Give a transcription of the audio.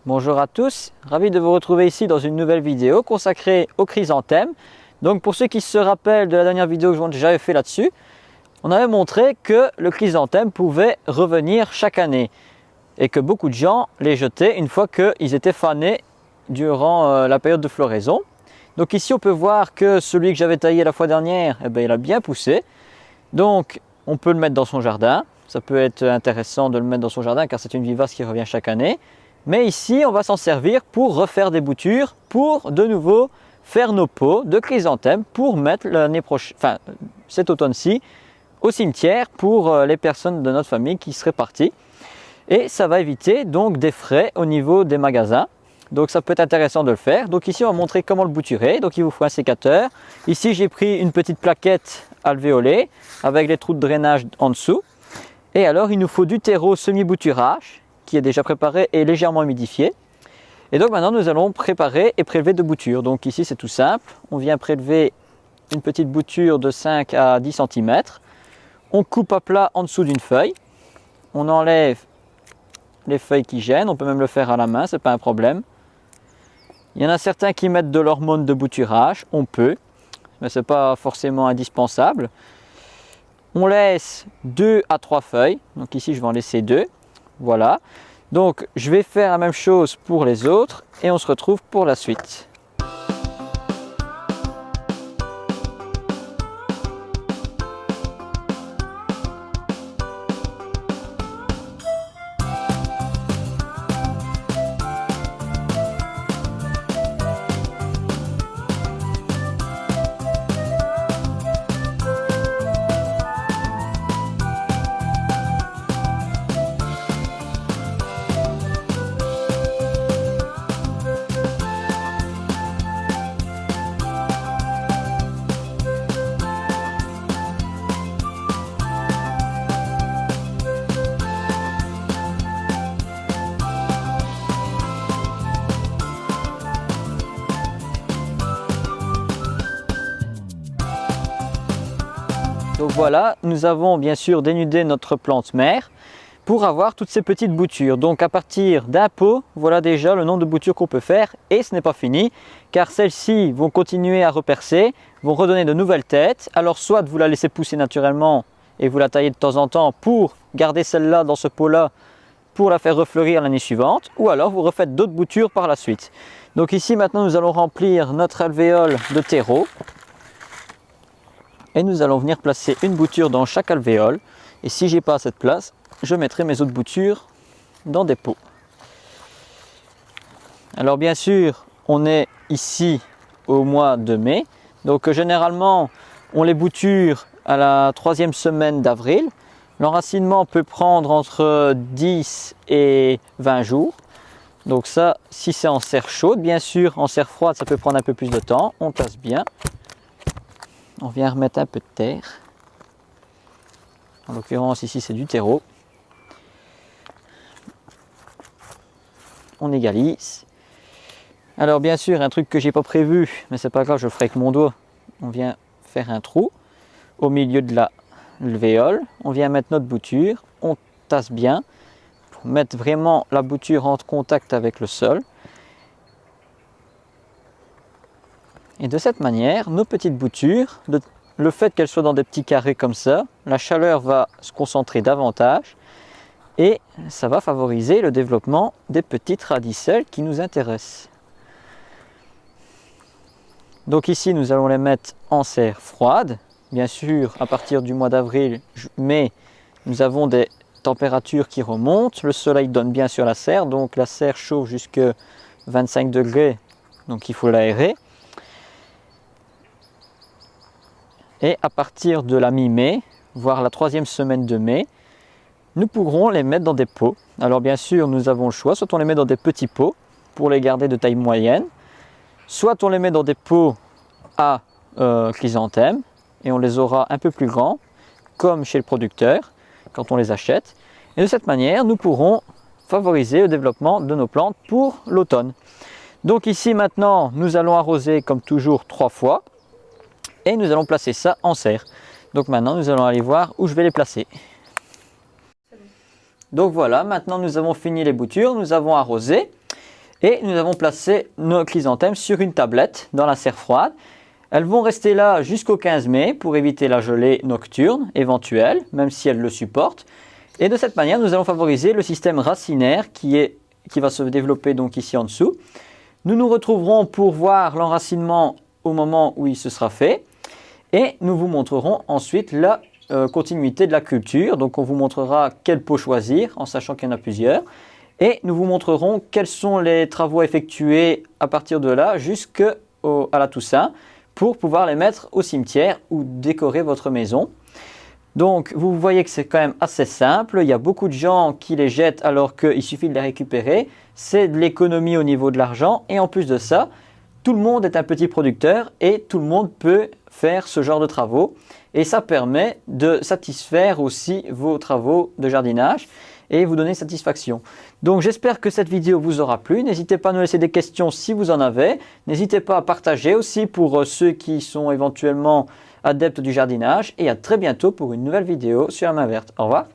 Bonjour à tous, ravi de vous retrouver ici dans une nouvelle vidéo consacrée aux chrysanthèmes. Donc pour ceux qui se rappellent de la dernière vidéo que j'avais fait là-dessus, on avait montré que le chrysanthème pouvait revenir chaque année et que beaucoup de gens les jetaient une fois qu'ils étaient fanés durant la période de floraison. Donc ici on peut voir que celui que j'avais taillé la fois dernière, il a bien poussé. Donc on peut le mettre dans son jardin, ça peut être intéressant de le mettre dans son jardin car c'est une vivace qui revient chaque année. Mais ici, on va s'en servir pour refaire des boutures, pour de nouveau faire nos pots de chrysanthèmes pour mettre l'année prochaine, enfin cet automne-ci, au cimetière pour les personnes de notre famille qui seraient parties. Et ça va éviter donc des frais au niveau des magasins. Donc ça peut être intéressant de le faire. Donc ici, on va montrer comment le bouturer. Donc il vous faut un sécateur. Ici, j'ai pris une petite plaquette alvéolée avec les trous de drainage en dessous. Et alors, il nous faut du terreau semi-bouturage qui est déjà préparé et légèrement humidifié. Et donc maintenant nous allons préparer et prélever deux boutures. Donc ici c'est tout simple, on vient prélever une petite bouture de 5 à 10 cm. On coupe à plat en dessous d'une feuille. On enlève les feuilles qui gênent, on peut même le faire à la main, c'est pas un problème. Il y en a certains qui mettent de l'hormone de bouturage, on peut, mais c'est pas forcément indispensable. On laisse 2 à 3 feuilles, donc ici je vais en laisser 2. Voilà, donc je vais faire la même chose pour les autres et on se retrouve pour la suite. Donc voilà, nous avons bien sûr dénudé notre plante mère pour avoir toutes ces petites boutures. Donc à partir d'un pot, voilà déjà le nombre de boutures qu'on peut faire et ce n'est pas fini car celles-ci vont continuer à repercer, vont redonner de nouvelles têtes. Alors soit vous la laissez pousser naturellement et vous la taillez de temps en temps pour garder celle-là dans ce pot-là pour la faire refleurir l'année suivante, ou alors vous refaites d'autres boutures par la suite. Donc ici maintenant nous allons remplir notre alvéole de terreau. Et nous allons venir placer une bouture dans chaque alvéole. Et si j'ai pas assez de place, je mettrai mes autres boutures dans des pots. Alors bien sûr, on est ici au mois de mai. Donc généralement, on les bouture à la 3e semaine d'avril. L'enracinement peut prendre entre 10 et 20 jours. Donc ça, si c'est en serre chaude, bien sûr, en serre froide, ça peut prendre un peu plus de temps. On tasse bien. On vient remettre un peu de terre. En l'occurrence ici c'est du terreau. On égalise. Alors bien sûr un truc que j'ai pas prévu, mais c'est pas grave, je le ferai avec mon doigt. On vient faire un trou au milieu de l'alvéole. On vient mettre notre bouture. On tasse bien pour mettre vraiment la bouture en contact avec le sol. Et de cette manière, nos petites boutures, le fait qu'elles soient dans des petits carrés comme ça, la chaleur va se concentrer davantage et ça va favoriser le développement des petites radicelles qui nous intéressent. Donc ici, nous allons les mettre en serre froide. Bien sûr, à partir du mois d'avril, mai, nous avons des températures qui remontent. Le soleil donne bien sur la serre, donc la serre chauffe jusqu'à 25 degrés, donc il faut l'aérer. Et à partir de la mi-mai, voire la 3e semaine de mai, nous pourrons les mettre dans des pots. Alors bien sûr, nous avons le choix, soit on les met dans des petits pots pour les garder de taille moyenne, soit on les met dans des pots à chrysanthèmes et on les aura un peu plus grands, comme chez le producteur, quand on les achète. Et de cette manière, nous pourrons favoriser le développement de nos plantes pour l'automne. Donc ici maintenant, nous allons arroser comme toujours 3 fois. Et nous allons placer ça en serre. Donc maintenant nous allons aller voir où je vais les placer. Donc voilà, maintenant nous avons fini les boutures, nous avons arrosé. Et nous avons placé nos chrysanthèmes sur une tablette dans la serre froide. Elles vont rester là jusqu'au 15 mai pour éviter la gelée nocturne éventuelle, même si elles le supportent. Et de cette manière, nous allons favoriser le système racinaire qui va se développer donc ici en dessous. Nous nous retrouverons pour voir l'enracinement au moment où il se sera fait. Et nous vous montrerons ensuite la continuité de la culture. Donc on vous montrera quel pot choisir en sachant qu'il y en a plusieurs. Et nous vous montrerons quels sont les travaux effectués à partir de là jusqu'à la Toussaint pour pouvoir les mettre au cimetière ou décorer votre maison. Donc vous voyez que c'est quand même assez simple. Il y a beaucoup de gens qui les jettent alors qu'il suffit de les récupérer. C'est de l'économie au niveau de l'argent et en plus de ça, tout le monde est un petit producteur et tout le monde peut faire ce genre de travaux. Et ça permet de satisfaire aussi vos travaux de jardinage et vous donner satisfaction. Donc j'espère que cette vidéo vous aura plu. N'hésitez pas à nous laisser des questions si vous en avez. N'hésitez pas à partager aussi pour ceux qui sont éventuellement adeptes du jardinage. Et à très bientôt pour une nouvelle vidéo sur la main verte. Au revoir.